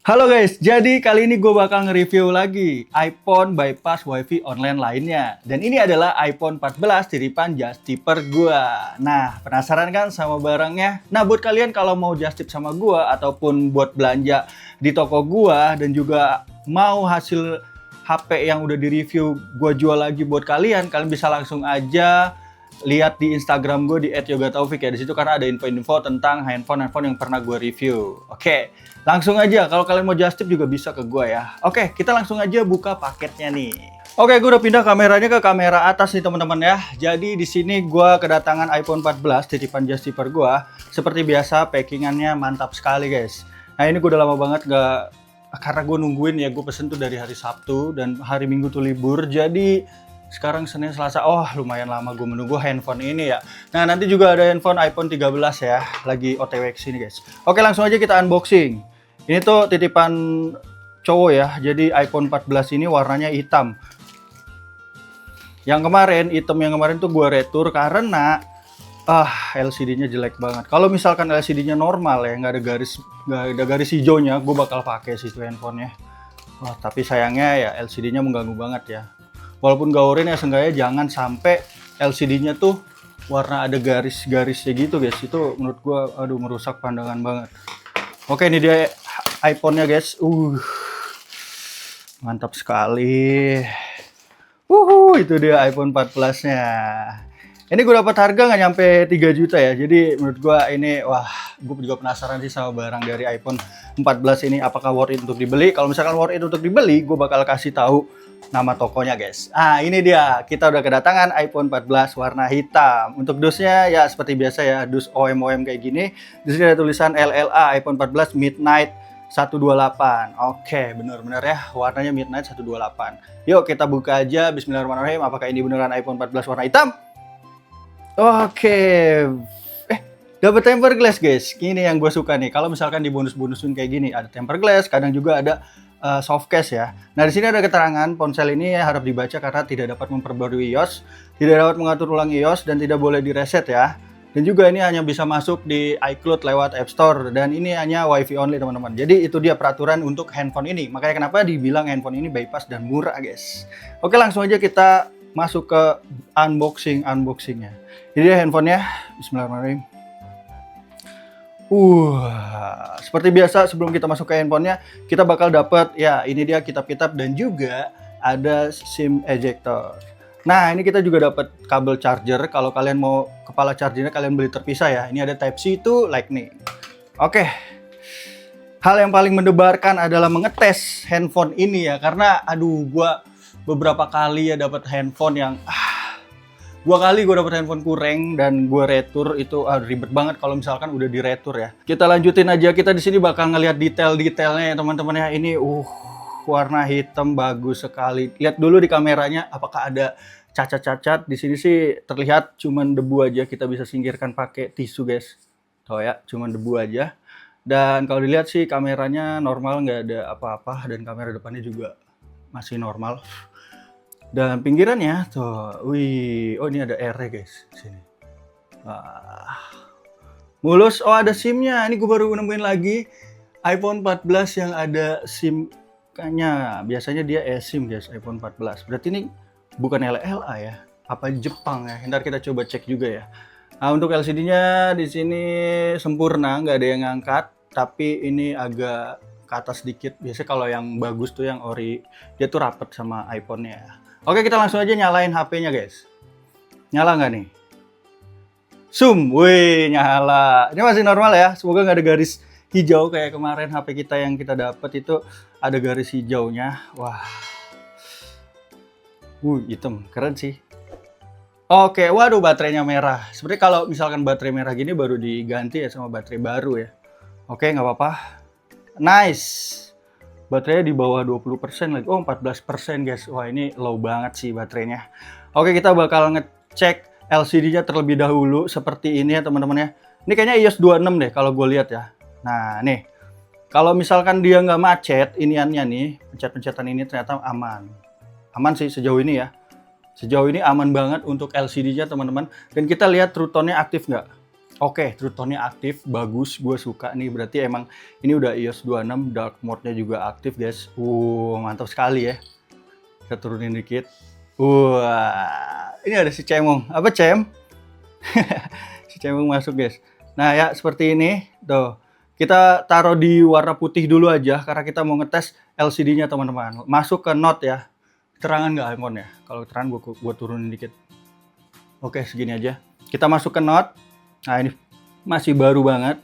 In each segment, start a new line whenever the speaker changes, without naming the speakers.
Halo guys, jadi kali ini gue bakal nge-review lagi iPhone bypass WiFi online lainnya. Dan ini adalah iPhone 14 titipan just tipper gue. Nah, penasaran kan sama barangnya? Nah, buat kalian kalau mau just tip sama gue ataupun buat belanja di toko gue dan juga mau hasil HP yang udah di-review gue jual lagi buat kalian, kalian bisa langsung aja lihat di Instagram gue di @yogataufik ya. Di situ karena ada info-info tentang handphone yang pernah gue review. Oke, langsung aja. Kalau kalian mau just tip juga bisa ke gue ya. Oke, kita langsung aja buka paketnya nih. Oke, gue udah pindah kameranya ke kamera atas nih teman-teman ya. Jadi di sini gue kedatangan iPhone 14 titipan just tipper gue. Seperti biasa packingannya mantap sekali guys. Nah ini gue udah lama banget gak, karena gue nungguin ya, gue pesen tuh dari hari Sabtu dan hari Minggu tuh libur. Jadi sekarang Senin Selasa, oh lumayan lama gue menunggu handphone ini ya. Nah nanti juga ada handphone iPhone 13 ya, lagi OTW kesini guys. Oke langsung aja kita unboxing. Ini tuh titipan cowok ya, jadi iPhone 14 ini warnanya hitam. Yang kemarin tuh gue retur karena LCD-nya jelek banget. Kalau misalkan LCD-nya normal ya, nggak ada garis hijaunya, gue bakal pakai sih itu handphonenya. Wah tapi sayangnya ya LCD-nya mengganggu banget ya. Walaupun gaurin ya seenggaknya jangan sampai LCD-nya tuh warna ada garis-garisnya gitu guys. Itu menurut gua aduh merusak pandangan banget. Oke, ini dia iPhone-nya guys. Mantap sekali. Itu dia iPhone 14-nya. Ini gue dapat harga nggak nyampe 3 juta ya. Jadi menurut gua ini wah, gue juga penasaran sih sama barang dari iPhone 14 ini apakah worth it untuk dibeli. Kalau misalkan worth it untuk dibeli, gue bakal kasih tahu nama tokonya guys. Ini dia, kita udah kedatangan iPhone 14 warna hitam. Untuk dusnya ya seperti biasa ya, dus OM kayak gini. Di sini ada tulisan LLA iPhone 14 Midnight 128. Oke, bener-bener ya, warnanya Midnight 128. Yuk kita buka aja, bismillahirrahmanirrahim. Apakah ini beneran iPhone 14 warna hitam? Oke. Dapat tempered glass guys. Ini yang gue suka nih. Kalau misalkan di bonus-bonusin kayak gini, ada tempered glass, kadang juga ada soft case ya. Nah di sini ada keterangan ponsel ini harap dibaca karena tidak dapat memperbarui iOS, tidak dapat mengatur ulang iOS dan tidak boleh direset ya. Dan juga ini hanya bisa masuk di iCloud lewat App Store dan ini hanya WiFi only teman-teman. Jadi itu dia peraturan untuk handphone ini. Makanya kenapa dibilang handphone ini bypass dan murah guys. Oke langsung aja kita masuk ke unboxingnya. Ini dia handphonenya. Bismillahirrahmanirrahim. Seperti biasa sebelum kita masuk ke handphonenya, kita bakal dapat ya ini dia kitab-kitab dan juga ada SIM ejector. Nah ini kita juga dapat kabel charger. Kalau kalian mau kepala chargernya kalian beli terpisah ya. Ini ada Type C itu Lightning. Oke. Hal yang paling mendebarkan adalah mengetes handphone ini ya, karena aduh gua beberapa kali ya dapat handphone yang Dua kali gue dapet handphone kurang dan gue retur itu ribet banget kalau misalkan udah di retur ya. Kita lanjutin aja, kita di sini bakal ngelihat detail-detailnya ya teman-teman ya. Ini warna hitam bagus sekali. Lihat dulu di kameranya apakah ada cacat-cacat. Di sini sih terlihat cuman debu aja, kita bisa singkirkan pakai tisu guys. Tuh ya, cuman debu aja. Dan kalau dilihat sih kameranya normal, nggak ada apa-apa dan kamera depannya juga masih normal. Dan pinggirannya tuh, wih, oh ini ada R-nya guys, sini. Mulus, oh ada SIM-nya. Ini gue baru nemuin lagi iPhone 14 yang ada SIM-nya. Biasanya dia eSIM guys, iPhone 14. Berarti ini bukan LLA ya, apa Jepang ya? Ntar kita coba cek juga ya. Nah untuk LCD-nya di sini sempurna, nggak ada yang ngangkat, tapi ini agak ke atas sedikit. Biasanya kalau yang bagus tuh yang ori, dia tuh rapet sama iPhone-nya. Oke kita langsung aja nyalain HP-nya guys. Nyala nggak nih? Zoom, wih nyala. Ini masih normal ya, semoga nggak ada garis hijau kayak kemarin HP kita yang kita dapat itu ada garis hijaunya. Wah, hitam, keren sih. Oke, waduh baterainya merah. Sebenarnya kalau misalkan baterai merah gini baru diganti ya sama baterai baru ya. Oke nggak apa-apa. Nice. Baterainya di bawah 20% lagi. Oh 14% guys. Wah ini low banget sih baterainya. Oke kita bakal ngecek LCD-nya terlebih dahulu. Seperti ini ya teman-teman ya. Ini kayaknya iOS 26 deh kalau gue lihat ya. Nah nih. Kalau misalkan dia nggak macet iniannya nih. Pencet-pencetan ini ternyata aman. Aman sih sejauh ini ya. Sejauh ini aman banget untuk LCD-nya teman-teman. Dan kita lihat True Tone-nya aktif nggak. Oke, True Tone-nya aktif, bagus, gue suka nih. Berarti emang ini udah iOS 26, dark mode-nya juga aktif, guys. Mantap sekali ya. Kita turunin dikit. Ini ada si Cemong. Apa, Cem? Si Cemong masuk, guys. Nah, ya seperti ini. Tuh. Kita taruh di warna putih dulu aja, karena kita mau ngetes LCD-nya, teman-teman. Masuk ke Note ya. Terangan nggak iPhone ya? Kalau terang gue turunin dikit. Oke, segini aja. Kita masuk ke Note. Nah, ini masih baru banget.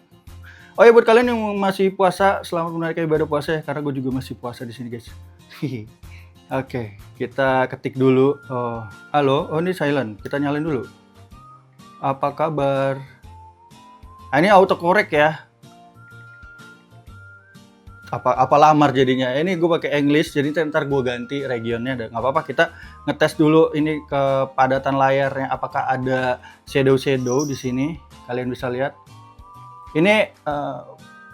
Oh ya, buat kalian yang masih puasa, selamat menunaikan ibadah puasa ya, karena gue juga masih puasa di sini, guys. Oke, kita ketik dulu. Oh, halo. Oh, ini silent. Kita nyalain dulu. Apa kabar? Nah, ini autocorrect ya. Apa lamar jadinya. Ini gue pakai English, jadi ntar gue ganti regionnya. Nggak apa-apa, kita ngetes dulu ini kepadatan layarnya, apakah ada shadow di sini. Kalian bisa lihat. Ini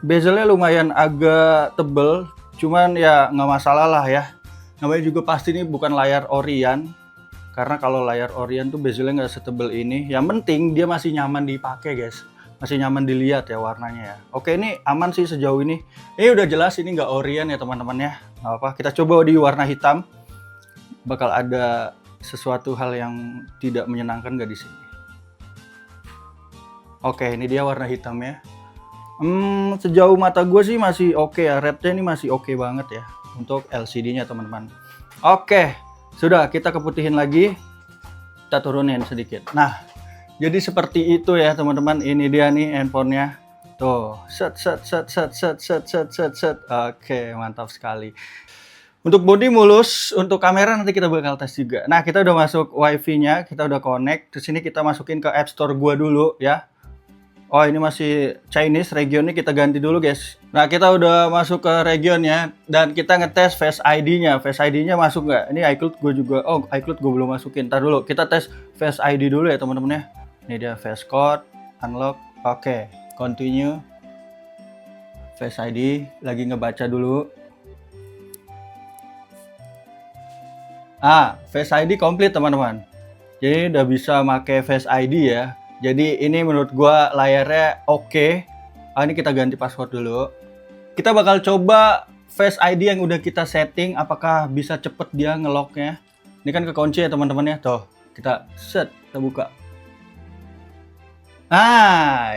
bezelnya lumayan agak tebel, cuman ya nggak masalah lah ya. Namanya juga pasti ini bukan layar Orient, karena kalau layar Orient tuh bezelnya nggak setebel ini. Yang penting dia masih nyaman dipakai, guys. Masih nyaman dilihat ya warnanya ya. Oke, ini aman sih sejauh ini. Ini udah jelas ini nggak Orient ya teman-teman ya. Nggak apa, kita coba di warna hitam. Bakal ada sesuatu hal yang tidak menyenangkan nggak di sini? Oke, ini dia warna hitamnya. Sejauh mata gue sih masih oke ya. Rednya ini masih oke banget ya untuk LCD-nya teman-teman. Oke, sudah, kita keputihin lagi. Kita turunin sedikit. Nah, jadi seperti itu ya teman-teman. Ini dia nih handphonenya. Tuh, set. Oke, mantap sekali. Untuk body mulus, untuk kamera nanti kita bakal tes juga. Nah, kita udah masuk wifi-nya, kita udah connect. Terus ini kita masukin ke App Store gua dulu ya. Oh, ini masih Chinese, regionnya kita ganti dulu, guys. Nah, kita udah masuk ke regionnya dan kita ngetes Face ID-nya. Face ID-nya masuk nggak? Ini iCloud gue juga. Oh, iCloud gue belum masukin. Ntar dulu, kita tes Face ID dulu ya, teman-teman ya. Ini dia face code, unlock. Oke, continue. Face ID lagi ngebaca dulu. Face ID komplit, teman-teman. Jadi udah bisa pakai Face ID ya. Jadi ini menurut gua layarnya oke. Ini kita ganti password dulu. Kita bakal coba Face ID yang udah kita setting, apakah bisa cepet dia ngelocknya. Ini kan kekunci ya teman-teman ya. Tuh, kita set, kita buka.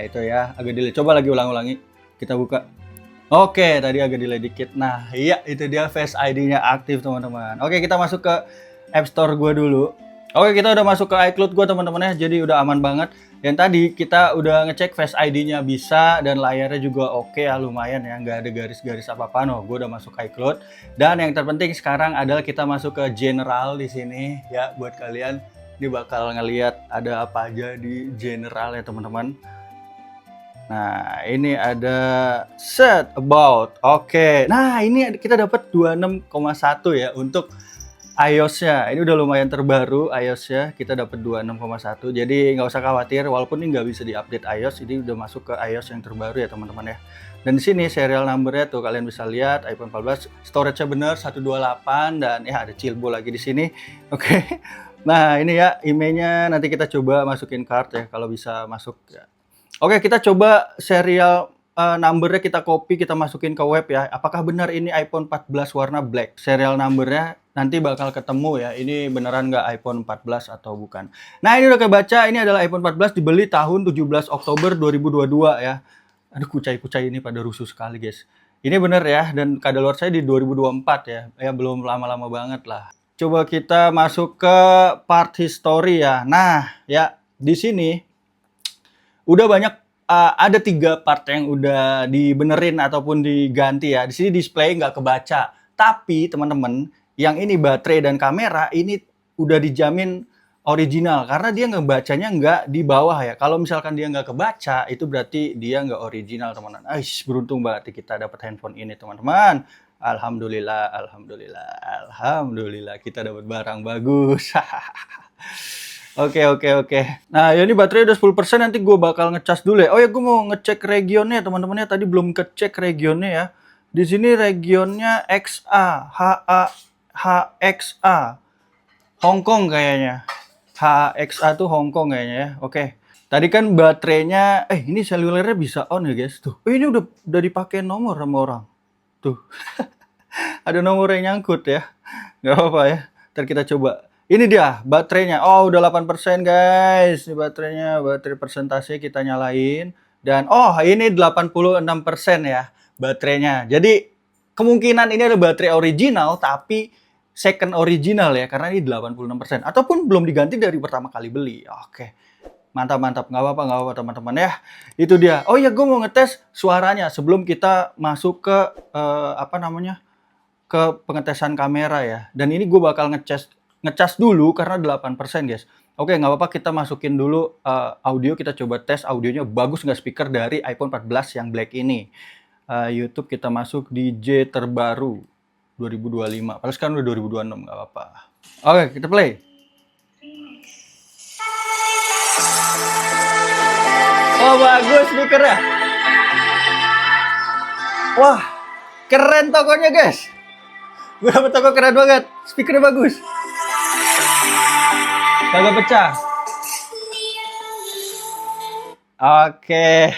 Itu ya, agak delay. Coba lagi ulang-ulangi. Kita buka. Oke, tadi agak delay dikit. Nah, iya itu dia Face ID-nya aktif teman-teman. Oke, kita masuk ke App Store gua dulu. Oke, kita udah masuk ke iCloud gue teman-teman ya, jadi udah aman banget. Yang tadi kita udah ngecek Face ID-nya bisa dan layarnya juga oke ya, lumayan ya, nggak ada garis-garis apa-apa. No, gue udah masuk ke iCloud. Dan yang terpenting sekarang adalah kita masuk ke General di sini ya, buat kalian ini bakal ngelihat ada apa aja di General ya teman-teman. Nah, ini ada set about. Oke. Nah, ini kita dapat 26,1 ya untuk iOS-nya. Ini udah lumayan terbaru iOS-nya, kita dapat 26,1. Jadi nggak usah khawatir, walaupun ini nggak bisa diupdate iOS, ini udah masuk ke iOS yang terbaru ya teman-teman ya. Dan di sini serial number-nya tuh kalian bisa lihat, iPhone 14, storage-nya bener 128 dan ya ada Cilbo lagi di sini. Oke. Nah, ini ya emailnya, nanti kita coba masukin card ya kalau bisa masuk ya. Oke, kita coba serial numbernya kita copy, kita masukin ke web ya. Apakah benar ini iPhone 14 warna black? Serial numbernya nanti bakal ketemu ya. Ini beneran nggak iPhone 14 atau bukan. Nah, ini udah kebaca. Ini adalah iPhone 14 dibeli tahun 17 Oktober 2022 ya. Aduh, kucai-kucai ini pada rusuh sekali, guys. Ini bener ya. Dan kadaluarsa saya di 2024 ya. Ya, belum lama-lama banget lah. Coba kita masuk ke part history ya. Nah, ya di sini udah banyak. Ada 3 part yang udah dibenerin ataupun diganti ya. Di sini display nggak kebaca. Tapi teman-teman, yang ini baterai dan kamera ini udah dijamin original karena dia ngebacanya nggak di bawah ya. Kalau misalkan dia nggak kebaca, itu berarti dia nggak original teman-teman. Beruntung banget kita dapat handphone ini teman-teman. Alhamdulillah, alhamdulillah, alhamdulillah kita dapat barang bagus. Oke. Nah, ini baterai udah 10%, nanti gue bakal ngecas dulu ya. Oh ya, gue mau ngecek regionnya teman-teman ya. Tadi belum ngecek regionnya ya. Di sini regionnya XA, HXA. Hong Kong kayaknya. HXA tuh Hong Kong kayaknya ya. Oke. Tadi kan baterainya, ini selulernya bisa on ya guys. Tuh, ini udah dipakai nomor sama orang. Tuh, ada nomornya nyangkut ya. Nggak apa-apa ya. Ntar kita coba. Ini dia baterainya. Oh, udah 8% guys. Ini baterainya, baterai persentase kita nyalain. Dan ini 86% ya baterainya. Jadi kemungkinan ini ada baterai original tapi second original ya, karena ini 86%. Ataupun belum diganti dari pertama kali beli. Oke. Mantap, nggak apa-apa teman-teman ya. Itu dia. Oh ya, gue mau ngetes suaranya sebelum kita masuk ke ke pengetesan kamera ya. Dan ini gue bakal ngecas dulu karena 8% guys. Oke, nggak apa-apa, kita masukin dulu audio, kita coba tes audionya bagus nggak speaker dari iPhone 14 yang black ini. YouTube kita masuk DJ terbaru 2025. Padahal sekarang udah 2026, nggak apa-apa. Oke, kita play. Oh, bagus speakernya. Wah, keren tokonya guys. Gue dapet toko keren banget. Speakernya bagus. Kagak pecah. Oke.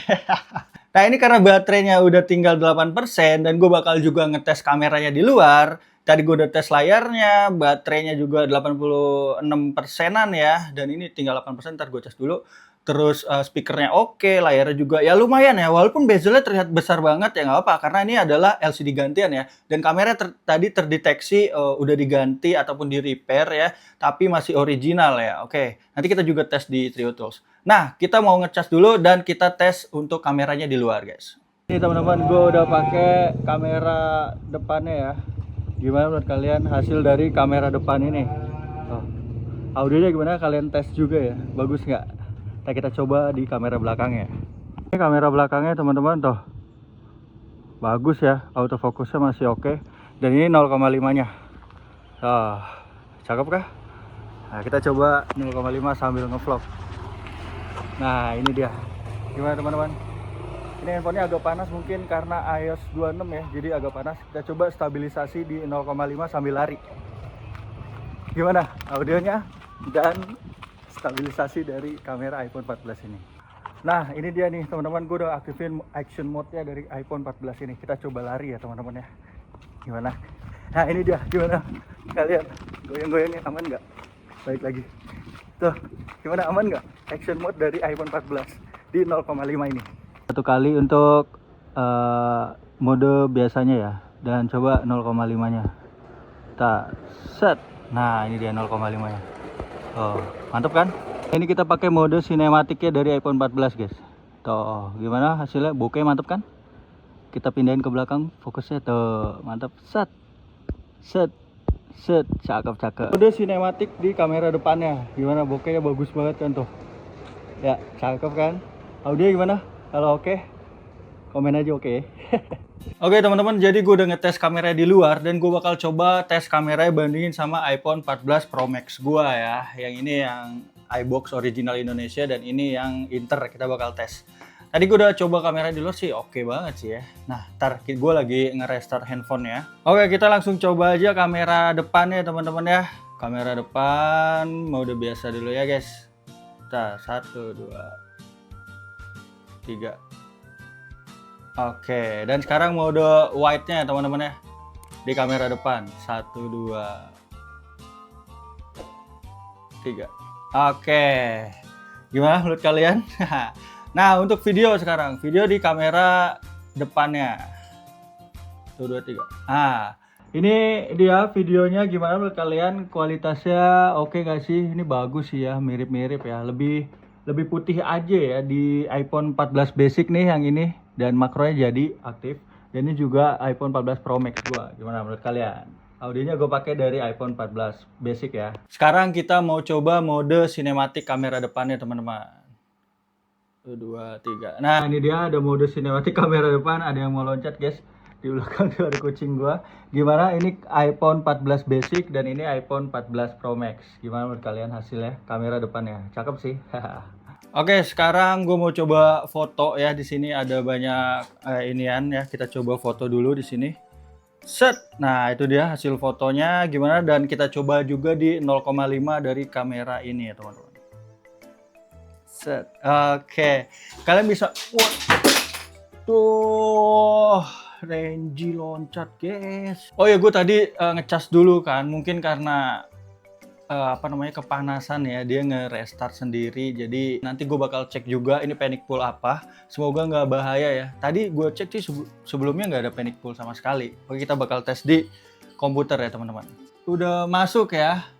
Nah, ini karena baterainya udah tinggal 8% dan gue bakal juga ngetes kameranya di luar. Tadi gue udah tes layarnya, baterainya juga 86%-an ya. Dan ini tinggal 8%, ntar gue tes dulu. Terus speakernya oke, layarnya juga ya lumayan ya. Walaupun bezelnya terlihat besar banget ya nggak apa, karena ini adalah LCD gantian ya. Dan kamera tadi terdeteksi udah diganti ataupun di repair ya, tapi masih original ya. Oke, nanti kita juga tes di Trio Tools. Nah, kita mau ngecas dulu dan kita tes untuk kameranya di luar guys. Ini teman-teman, gue udah pakai kamera depannya ya. Gimana menurut kalian hasil dari kamera depan ini? Audionya gimana, kalian tes juga ya? Bagus nggak? Nah, kita coba di kamera belakangnya. Ini kamera belakangnya teman-teman tuh. Bagus ya, autofokusnya masih oke. Dan ini 0,5-nya. Cakep kah? Nah, kita coba 0,5 sambil ngevlog. Nah, ini dia. Gimana teman-teman? Ini handphonenya agak panas mungkin karena iOS 26 ya, jadi agak panas. Kita coba stabilisasi di 0,5 sambil lari. Gimana audionya dan stabilisasi dari kamera iPhone 14 ini. Nah, ini dia nih teman-teman, gue udah aktifin action mode-nya dari iPhone 14 ini. Kita coba lari ya teman-teman ya. Gimana? Nah, ini dia. Gimana? Kalian goyang-goyangnya aman nggak? Baik lagi. Tuh, gimana, aman nggak? Action mode dari iPhone 14 di 0,5 ini. Satu kali untuk mode biasanya ya. Dan coba 0,5-nya. Kita set. Nah, ini dia 0,5-nya. Mantap kan? Ini kita pakai mode sinematiknya dari iPhone 14 guys. Tuh, gimana hasilnya? Bokeh mantap kan? Kita pindahin ke belakang fokusnya tuh. Mantap. Set. Cakep. Mode sinematik di kamera depannya. Gimana, bokehnya bagus banget kan tuh. Ya, cakep kan? Audio gimana? Kalau oke, komen aja oke. Oke teman-teman, jadi gue udah ngetes kamera di luar dan gue bakal coba tes kameranya bandingin sama iPhone 14 Pro Max gue ya. Yang ini yang iBox original Indonesia dan ini yang Inter, kita bakal tes. Tadi gue udah coba kamera di luar sih oke banget sih ya. Nah, ntar gue lagi nge-restart handphone ya. Oke, kita langsung coba aja kamera depannya teman-teman ya. Kamera depan mode biasa dulu ya guys. Kita 1, 2, 3. Oke, dan sekarang mode wide-nya teman-teman ya. Di kamera depan. 1, 2, 3. Oke. Gimana menurut kalian? Nah, untuk video sekarang. Video di kamera depannya. 1, 2, 3. Nah, ini dia videonya, gimana menurut kalian? Kualitasnya oke gak sih? Ini bagus sih ya, mirip-mirip ya. Lebih putih aja ya di iPhone 14 basic nih yang ini. Dan makronya jadi aktif. Dan ini juga iPhone 14 Pro Max gua. Gimana menurut kalian? Audionya gue pakai dari iPhone 14 basic ya. Sekarang kita mau coba mode sinematik kamera depannya teman-teman. 1, 2, 3. Nah, ini dia ada mode sinematik kamera depan. Ada yang mau loncat guys. Di belakang tuh ada kucing gua. Gimana? Ini iPhone 14 basic dan ini iPhone 14 Pro Max. Gimana menurut kalian hasilnya? Kamera depannya cakep sih. Oke, sekarang gue mau coba foto ya. Di sini ada banyak inian ya. Kita coba foto dulu di sini. Set. Nah, itu dia hasil fotonya gimana, dan kita coba juga di 0,5 dari kamera ini ya, teman-teman. Set. Oke. Kalian bisa tuh Renji loncat, guys. Oh ya, gue tadi ngecas dulu kan. Mungkin karena kepanasan ya, dia nge-restart sendiri. Jadi nanti gue bakal cek juga ini panic pool apa. Semoga nggak bahaya ya. Tadi gue cek sih sebelumnya nggak ada panic pool sama sekali. Oke, kita bakal tes di komputer ya teman-teman. Udah masuk ya.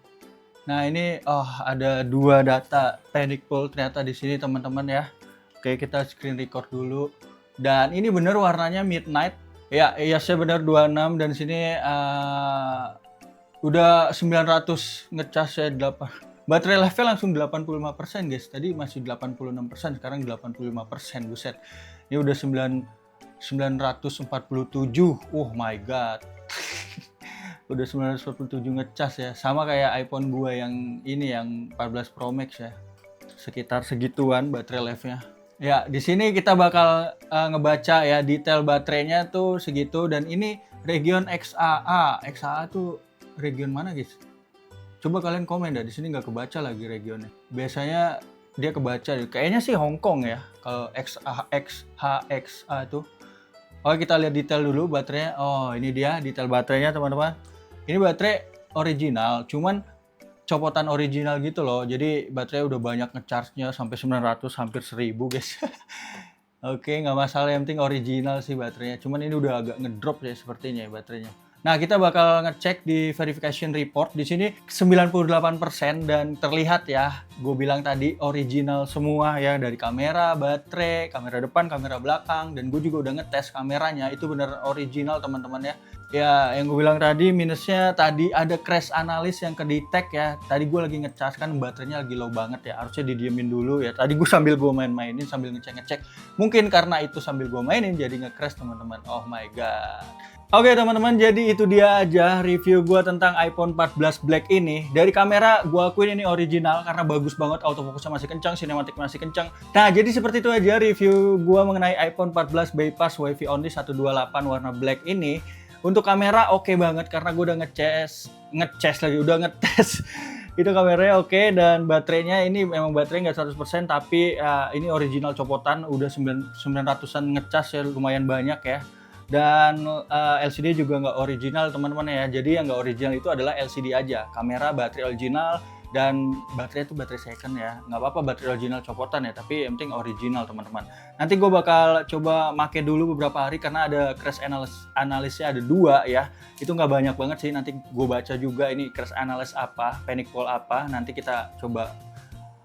Nah ini ada 2 data panic pool ternyata di sini teman-teman ya. Oke, kita screen record dulu. Dan ini bener warnanya midnight. Ya, saya benar 26 dan sini udah 900 ngecas ya 8. Baterai level langsung 85% guys. Tadi masih 86%, sekarang 85%. Buset. Ini udah 947. Oh my god. Udah 947 ngecas ya. Sama kayak iPhone gua yang ini yang 14 Pro Max ya. Sekitar segituan baterai life-nya. Ya, di sini kita bakal ngebaca ya detail baterainya tuh segitu dan ini region XAA. XAA tuh region mana, guys? Coba kalian komen dah, di sini nggak kebaca lagi regionnya. Biasanya dia kebaca, kayaknya sih Hong Kong ya. Kalau XHXA itu. Oke, kita lihat detail dulu baterainya. Oh, ini dia detail baterainya, teman-teman. Ini baterai original, cuman copotan original gitu loh. Jadi baterai udah banyak ngecharge-nya sampai 900, hampir 1000, guys. Oke, nggak masalah, yang penting original sih baterainya. Cuman ini udah agak ngedrop ya sepertinya ya baterainya. Nah, kita bakal ngecek di verification report. Di sini 98% dan terlihat ya, gue bilang tadi original semua ya, dari kamera, baterai, kamera depan, kamera belakang, dan gue juga udah ngetes kameranya, itu bener original teman-teman ya. Ya, yang gue bilang tadi minusnya tadi ada crash analysis yang kedetect ya. Tadi gue lagi ngecas kan baterainya lagi low banget ya, harusnya didiemin dulu ya. Tadi gue sambil gue main-mainin, sambil ngecek-ngecek. Mungkin karena itu sambil gue mainin jadi nge-crash teman-teman. Oh my god. Oke teman-teman, jadi itu dia aja review gue tentang iPhone 14 Black ini. Dari kamera gue akuin ini original karena bagus banget, autofocusnya masih kencang, sinematik masih kencang. Nah, jadi seperti itu aja review gue mengenai iPhone 14 Bypass WiFi Only 128 warna black ini. Untuk kamera oke banget karena gue udah udah ngetes. Itu kameranya oke, dan baterainya ini memang baterai nggak 100% tapi ini original copotan, udah 900-an ngecas ya, lumayan banyak ya. Dan LCD juga nggak original teman-teman ya, jadi yang nggak original itu adalah LCD aja. Kamera baterai original dan baterai itu baterai second ya, nggak apa-apa baterai original copotan ya, tapi yang penting original teman-teman. Nanti gue bakal coba make dulu beberapa hari karena ada crash analysisnya ada 2 ya, itu nggak banyak banget sih. Nanti gue baca juga ini crash analysis apa, panic pool apa, nanti kita coba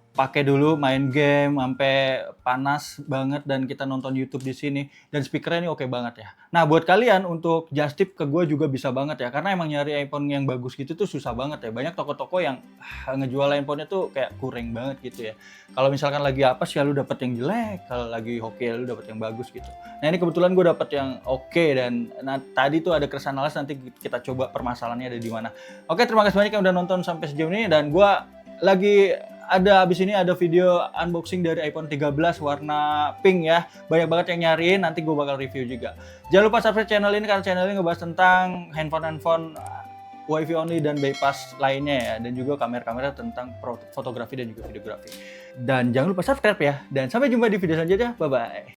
pakai dulu, main game sampai panas banget dan kita nonton YouTube di sini, dan speakernya ini oke banget ya. Nah, buat kalian untuk just tip ke gue juga bisa banget ya, karena emang nyari iPhone yang bagus gitu tuh susah banget ya. Banyak toko-toko yang ngejual handphonenya tuh kayak kurang banget gitu ya. Kalau misalkan lagi apa sih lu dapet yang jelek, kalau lagi hoki lu dapet yang bagus gitu. Nah, ini kebetulan gue dapet yang oke, dan tadi tuh ada crash analysis, nanti kita coba permasalahannya ada di mana. Oke, terima kasih banyak yang udah nonton sampai sejauh ini, dan gue lagi abis ini ada video unboxing dari iPhone 13 warna pink ya. Banyak banget yang nyariin, nanti gue bakal review juga. Jangan lupa subscribe channel ini karena channel ini ngebahas tentang handphone WiFi only dan bypass lainnya ya, dan juga kamera-kamera tentang fotografi dan juga videografi. Dan jangan lupa subscribe ya, dan sampai jumpa di video selanjutnya. Bye bye.